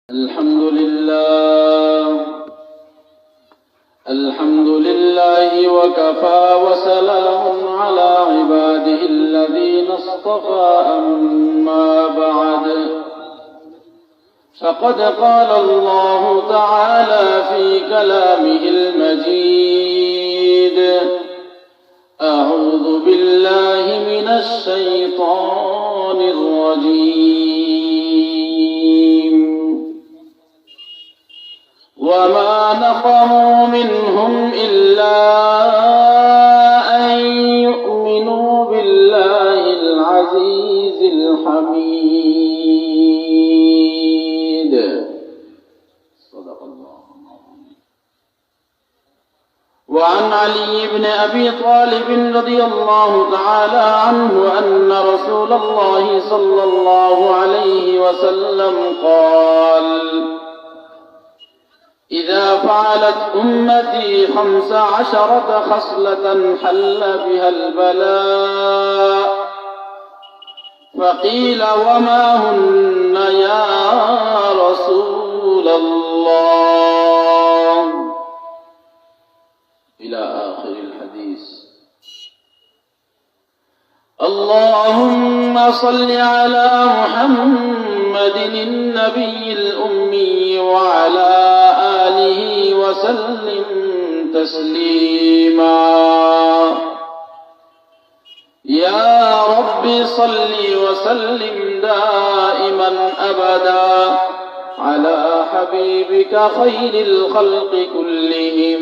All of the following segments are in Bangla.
الحمد لله وكفى وسلام على عباده الذين اصطفى أما بعد فقد قال الله تعالى في كلامه المجيد أعوذ بالله من الشيطان الرجيم وما نقموا منهم إلا أن يؤمنوا بالله العزيز الحميد صدق الله. وعن علي بن أبي طالب رضي الله تعالى عنه أن رسول الله صلى الله عليه وسلم قال: إذا فعلت أمتي 15 خصلة حل بها البلاء. فقيل: وما هن يا رسول الله؟ إلى آخر الحديث. اللهم صل على محمد النبي الأمي وعلى آله وسلم تسليما. يا رب صل وسلم دائما أبدا على حبيبك خير الخلق كلهم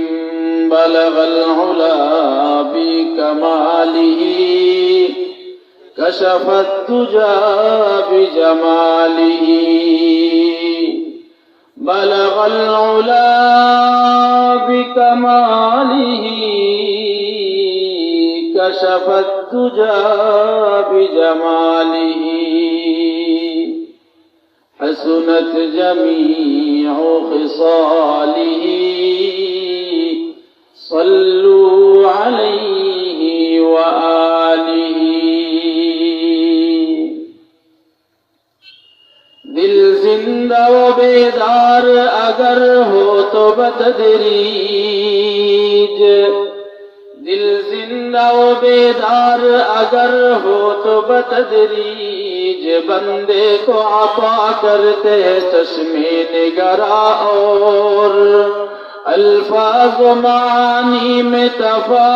بلغ العلا بكماله كشف الدجى بجماله بلغ العلا بكماله كشف الدجى بجماله حسنت جميع خصاله صلوا عليه وآله. दिल जिंदा व बेदार अगर हो तो बतदरीज, दिल जिंदा व बेदार अगर हो तो बतदरीज, बंदे को आपा करते चश्मे निगरा और अल्फाज मानी में तफा,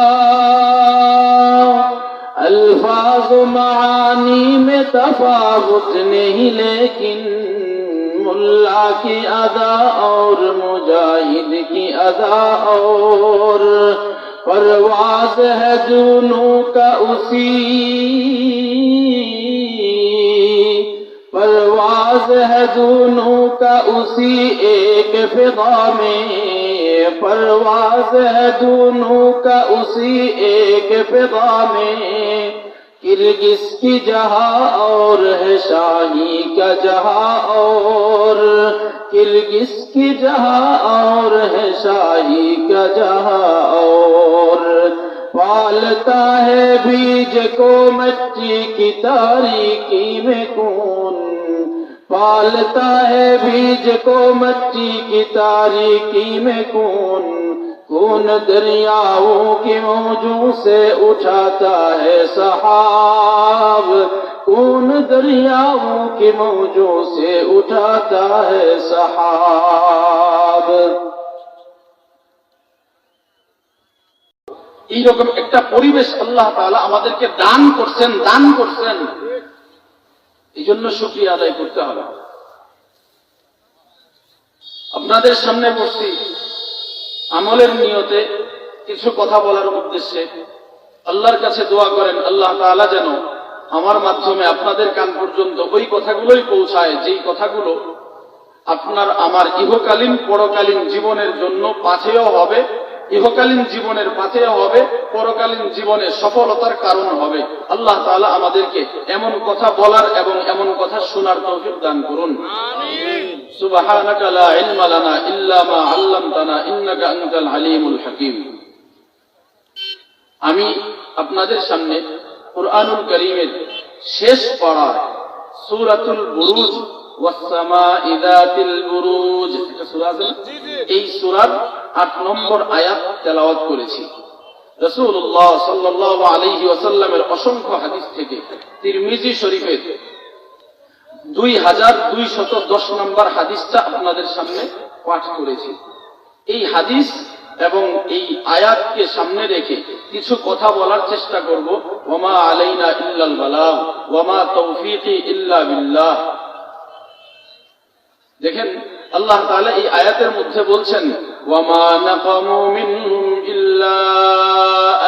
अल्फाज मानी में तफावुत नहीं, लेकिन मुल्ला की अदा और मुजाहिद की अदा और परवाज है दोनों का उसी, परवाज है दोनों का उसी एक फिदा में, परवाज है दोनों का उसी एक फिदा में। किर्गिस की जहां और है शाही का जहां और, किर्गिस की जहां और है शाही का जहां और, पालता है बीज को मिट्टी की तारीकी में कौन, पालता है बीज को मिट्टी की तारीकी में कौन, कौन दरियाओं की मौजों से उठाता है सहाब, कौन दरियाओं की मौजों से उठाता है सहाब। এইরকম একটা পরিবেশ আল্লাহ তাআলা আমাদেরকে দান করছেন, এই জন্য শুকরিয়া আদায় করতে হবে। আপনাদের সামনে বসছি আমলের নিয়তে কিছু কথা বলার উদ্দেশ্যে। আল্লাহর কাছে দোয়া করেন আল্লাহ তাআলা যেন আমার মাধ্যমে আপনাদের কান পর্যন্ত ওই কথাগুলোই পৌঁছায় যেই কথাগুলো আপনার আমার ইহকালীন পরকালীন জীবনের জন্য পাথেয় হবে, ইহকালীন জীবনের পাথেয় হবে, পরকালীন জীবনে সফলতার কারণ হবে। আল্লাহ তাআলা আমাদেরকে এমন কথা বলার এবং এমন কথা শোনার তৌফিক দান করুন। আমিন। সুবহানাকা লা ইলমা লানা ইল্লা মা আল্লামতানা ইন্নাকা আনতাল আলিমুল হাকীম। আমি আপনাদের সামনে কুরআনুল কারীমের শেষ পড়া সূরাতুল বুরুজ ওয়াস-সামা'i যাতিল বুরুজ, এটা সূরা আছে না? এই সূরার 8 নম্বর আয়াত তেলাওয়াত করেছি। রাসূলুল্লাহ সাল্লাল্লাহু আলাইহি ওয়াসাল্লামের অসংখ্য হাদিস থেকে তিরমিজি শরীফের 2210 নম্বর হাদিসটা আপনাদের সামনে পাঠ করেছি। এই হাদিস এবং এই আয়াতকে সামনে রেখে কিছু কথা বলার চেষ্টা করব। ওয়ামা আলাইনা ইল্লাল বালাগ ওয়ামা তাওফীকি ইল্লা বিল্লাহ। দেখেন আল্লাহ তাআলা এই আয়াতের মধ্যে বলছেন ওয়ামা নাকামু মিনহুম ইল্লা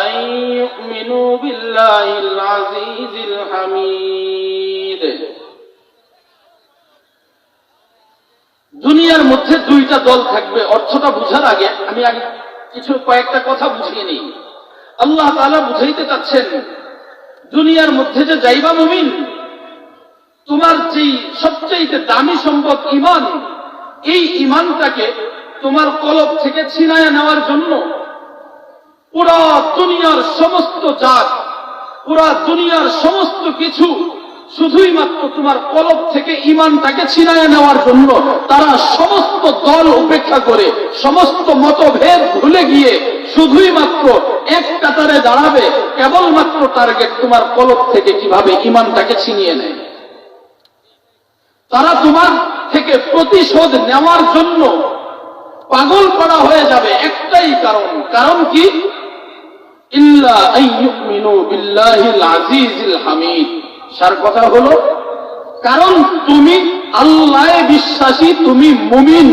আন ইউমিনু বিল্লাহিল আজিজিল হামিদ। দুনিয়ার মধ্যে দুইটা দল থাকবে, অর্থটা বুঝার আগে আমি আগে কয়েকটা কথা বুঝিয়ে নিই। আল্লাহ তাআলা বুঝাইতে চাচ্ছেন দুনিয়ার মধ্যে যে যাইবা মুমিন, তোমার যেই সবচেয়ে দামি সম্পদ ঈমান, এই ঈমানটাকে তোমার কলব থেকে ছিনায়া নেওয়ার জন্য পুরা দুনিয়ার সমস্ত জাত, পুরা দুনিয়ার সমস্ত কিছু শুধুই মাত্র তোমার কলব থেকে ঈমানটাকে ছিনায়া নেওয়ার জন্য তারা সমস্ত দল উপেক্ষা করে, সমস্ত মতভেদ ভুলে গিয়ে শুধুই মাত্র এক কাতারে দাঁড়াবে, কেবলমাত্র টার্গেট তোমার কলব থেকে কিভাবে ঈমানটাকে ছিনিয়ে নেয়। তারা তোমার থেকে প্রতিশোধ নেওয়ার জন্য পাগল করা হয়ে যাবে একটাই কারণ কি? ইল্লা আন ইউমিনু বিল্লাহিল আজিজিল হামিদ। সার কথা হলো কারণ তুমি আল্লাহে বিশ্বাসী, তুমি মুমিন।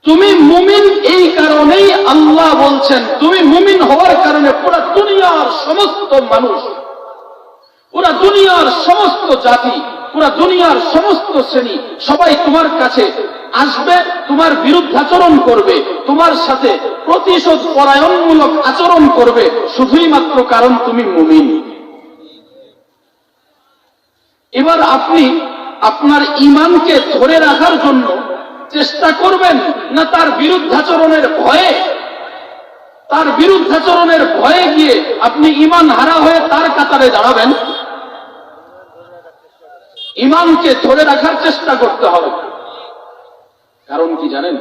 তুমি মুমিন, এই কারণেই আল্লাহ বলছেন তুমি মুমিন হওয়ার কারণে পুরা দুনিয়ার সমস্ত মানুষ, পুরা দুনিয়ার সমস্ত জাতি, পুরা দুনিয়ার সমস্ত শ্রেণী সবাই তোমার কাছে আসবে, তোমার বিরুদ্ধাচরণ করবে, তোমার সাথে প্রতিশোধ পরায়ণমূলক আচরণ করবে, শুধুই মাত্র কারণ তুমি মুমিন। এবার আপনি আপনার ঈমানকে ধরে রাখার জন্য চেষ্টা করবেন না তার বিরুদ্ধাচরণের ভয়ে? তার বিরুদ্ধাচরণের ভয়ে গিয়ে আপনি ঈমান হারা হয়ে তার কাতারে দাঁড়াবেন? ঈমানকে ধরে রাখার চেষ্টা করতে হবে। কারণ কি জানেন?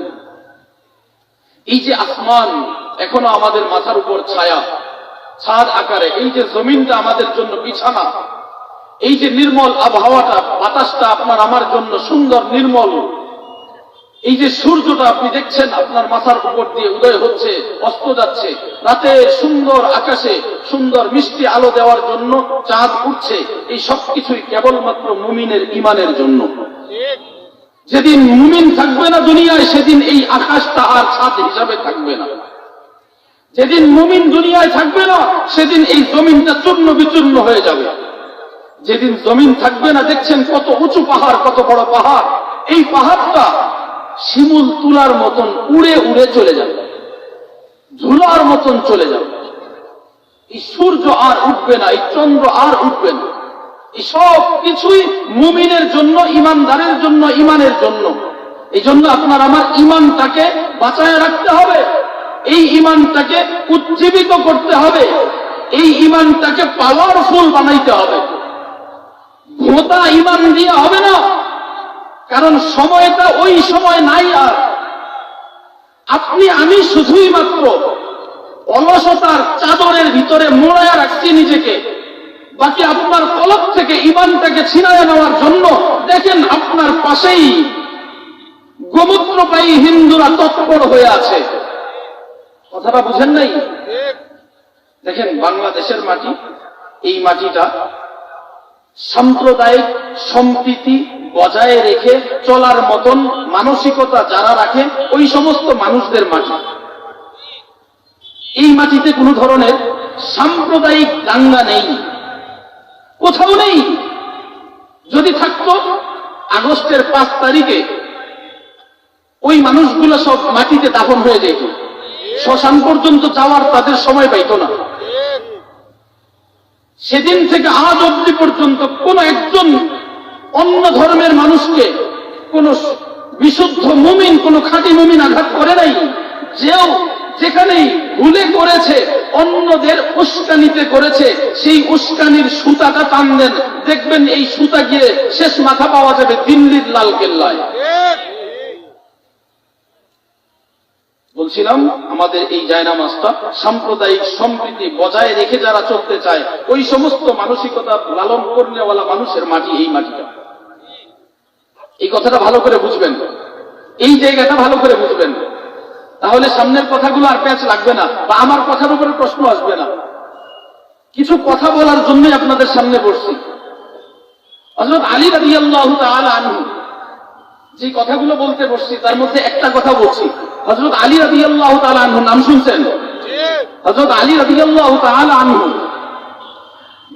এই যে আসমান এখনো আমাদের মাথার উপর ছায়া, ছাদ আকারে, এই যে জমিনটা আমাদের জন্য বিছানা, এই যে নির্মল আবহাওয়াটা, বাতাসটা আপনার আমার জন্য সুন্দর নির্মল, এই যে সূর্যটা আপনি দেখছেন আপনার মাথার উপর দিয়ে উদয় হচ্ছে, অস্ত যাচ্ছে, রাতে সুন্দর আকাশে সুন্দর মিষ্টি আলো দেওয়ার জন্য চাঁদ উঠছে, এই সব কিছুই কেবলমাত্র মুমিনের ঈমানের জন্য। যেদিন মুমিন থাকবে না দুনিয়ায়, সেদিন এই আকাশটা আর ছাদ হিসাবে থাকবে না। যেদিন মুমিন দুনিয়ায় থাকবে না, সেদিন এই জমিনটা চূর্ণ বিচূর্ণ হয়ে যাবে। যেদিন জমিন থাকবে না, দেখছেন কত উঁচু পাহাড়, কত বড় পাহাড়, এই পাহাড়টা শিমুল তুলার মতন উড়ে উড়ে চলে যাবে, ধুলার মতন চলে যাবে। এই সূর্য আর উঠবে না, এই চন্দ্র আর উঠবে না। এই সব কিছুই মুমিনের জন্য, ঈমানদারের জন্য, ঈমানের জন্য। এই জন্য আপনার আমার ঈমানটাকে বাঁচায় রাখতে হবে, এই ঈমানটাকে উজ্জীবিত করতে হবে, এই ঈমানটাকে পাওয়ারফুল বানাইতে হবে। ভোতা ঈমান দিয়ে হবে না, কারণ সময়টা ওই সময় নাই আর। আপনি আমি শুধুই মাত্র অলসতার চাদরের ভিতরে মোড়ায়া রাখছি নিজেকে, বাকি আপনার কলব থেকে ঈমানটাকে ছিনায়া নেওয়ার জন্য দেখেন আপনার পাশেই গোমূত্রপায়ী হিন্দুরা তৎপর হয়ে আছে। কথাটা বুঝেন নাই? দেখেন বাংলাদেশের মাটি, এই মাটিটা সাম্প্রদায়িক সম্প্রীতি বজায় রেখে চলার মতন মানসিকতা যারা রাখে ওই সমস্ত মানুষদের মাটি। এই মাটিতে কোনো ধরনের সাম্প্রদায়িক দাঙ্গা নেই, কোথাও নেই। যদি থাকতো আগস্টের 5 তারিখে ওই মানুষগুলো সব মাটিতে দাফন হয়ে যেত, শ্মশান পর্যন্ত যাওয়ার তাদের সময় পাইত না। সেদিন থেকে আজ অবধি পর্যন্ত কোন একজন অন্য ধর্মের মানুষকে কোন বিশুদ্ধ মুমিন, কোন খাঁটি মুমিন আঘাত করে নাই। যেখানেই ভুলে করেছে, অন্যদের উস্কানিতে করেছে, সেই উস্কানির সুতাটা টান দেন, দেখবেন এই সুতা গিয়ে শেষ মাথা পাওয়া যাবে দিল্লির লাল কেল্লায়। বলছিলাম আমাদের এই জায়নামাজটা সাম্প্রদায়িক সম্প্রীতি বজায় রেখে যারা চলতে চায় ওই সমস্ত মানসিকতা লালন করনেওয়ালা মানুষের মাটি এই মাটিটা। এই কথাটা ভালো করে বুঝবেন, এই জায়গাটা ভালো করে বুঝবেন, তাহলে সামনের কথাগুলো আর প্যাচ লাগবে না বা আমার কথার উপরে প্রশ্ন আসবে না। কিছু কথা বলার জন্যই আপনাদের সামনে বসছি। হযরত আলী রাদিয়াল্লাহু তাআলা আনহু যে কথাগুলো বলতে বসছি তার মধ্যে একটা কথা বলছি। হযরত আলী রাদিয়াল্লাহু তাআলা আনহু নাম শুনছেন? হযরত আলী রাদিয়াল্লাহু তাআলা আনহু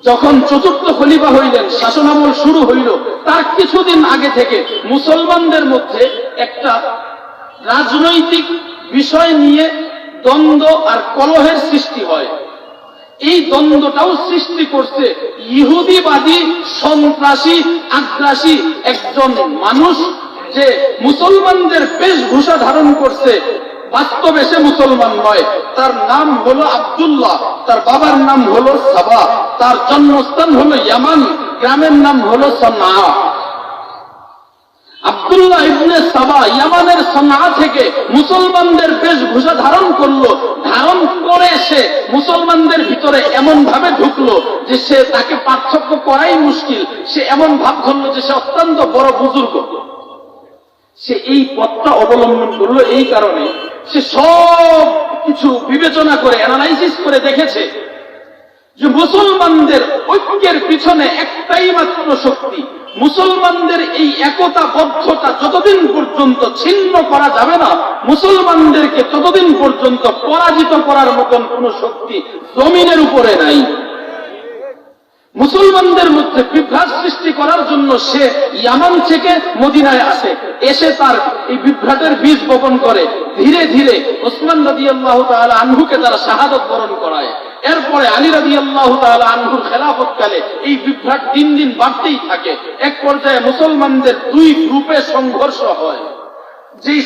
যখন চতুর্থ খলিফা হইলেন, শাসনামল শুরু হইল, তার কিছুদিন আগে থেকে মুসলমানদের মধ্যে একটা রাজনৈতিক বিষয় নিয়ে দ্বন্দ্ব আর কলহের সৃষ্টি হয়। এই দ্বন্দ্বটাও সৃষ্টি করছে ইহুদিবাদী, সন্ত্রাসী, আগ্রাসী একজন মানুষ, যে মুসলমানদের বেশভূষা ধারণ করছে, বাস্তবে সে মুসলমান নয়। তার নাম হলো আব্দুল্লাহ, তার বাবার নাম হলো সাবা, তার জন্মস্থান হলো ইয়ামান, গ্রামের নাম হলো সনআ। আব্দুল্লাহ ইবনে সাবা ইয়ামানের সনআ থেকে মুসলমানদের বেশভূষা ধারণ করলো। ধারণ করে সে মুসলমানদের ভিতরে এমন ভাবে ঢুকলো যে সে তাকে পার্থক্য করাই মুশকিল। সে এমন ভাব ধরলো যে সে অত্যন্ত বড় বুজুর্গ। সে এই পথটা অবলম্বন করলো এই কারণে, সে সব কিছু বিবেচনা করে অ্যানালাইসিস করে দেখেছে যে মুসলমানদের ঐক্যের পিছনে একটাই মাত্র শক্তি। মুসলমানদের এই একতাবদ্ধতা যতদিন পর্যন্ত ছিন্ন করা যাবে না, মুসলমানদেরকে ততদিন পর্যন্ত পরাজিত করার মতন কোন শক্তি জমিনের উপরে নাই। মুসলমানদের মধ্যে বিভ্রাট সৃষ্টি করার জন্য সে ইয়ামান থেকে মদিনায় আসে, এসে তার এই বিভ্রাটের বীজ বপন করে। ধীরে ধীরে ওসমান রাদিয়াল্লাহু তাআলা আনহুকে তারা শাহাদাত বরণ করায়। এরপরে আলী রাদিয়াল্লাহু তাআলা আনহুর খেলাফতকালে এই বিভ্রাট দিন দিন বাড়তেই থাকে। এক পর্যায়ে মুসলমানদের দুই গ্রুপে সংঘর্ষ হয়। যেই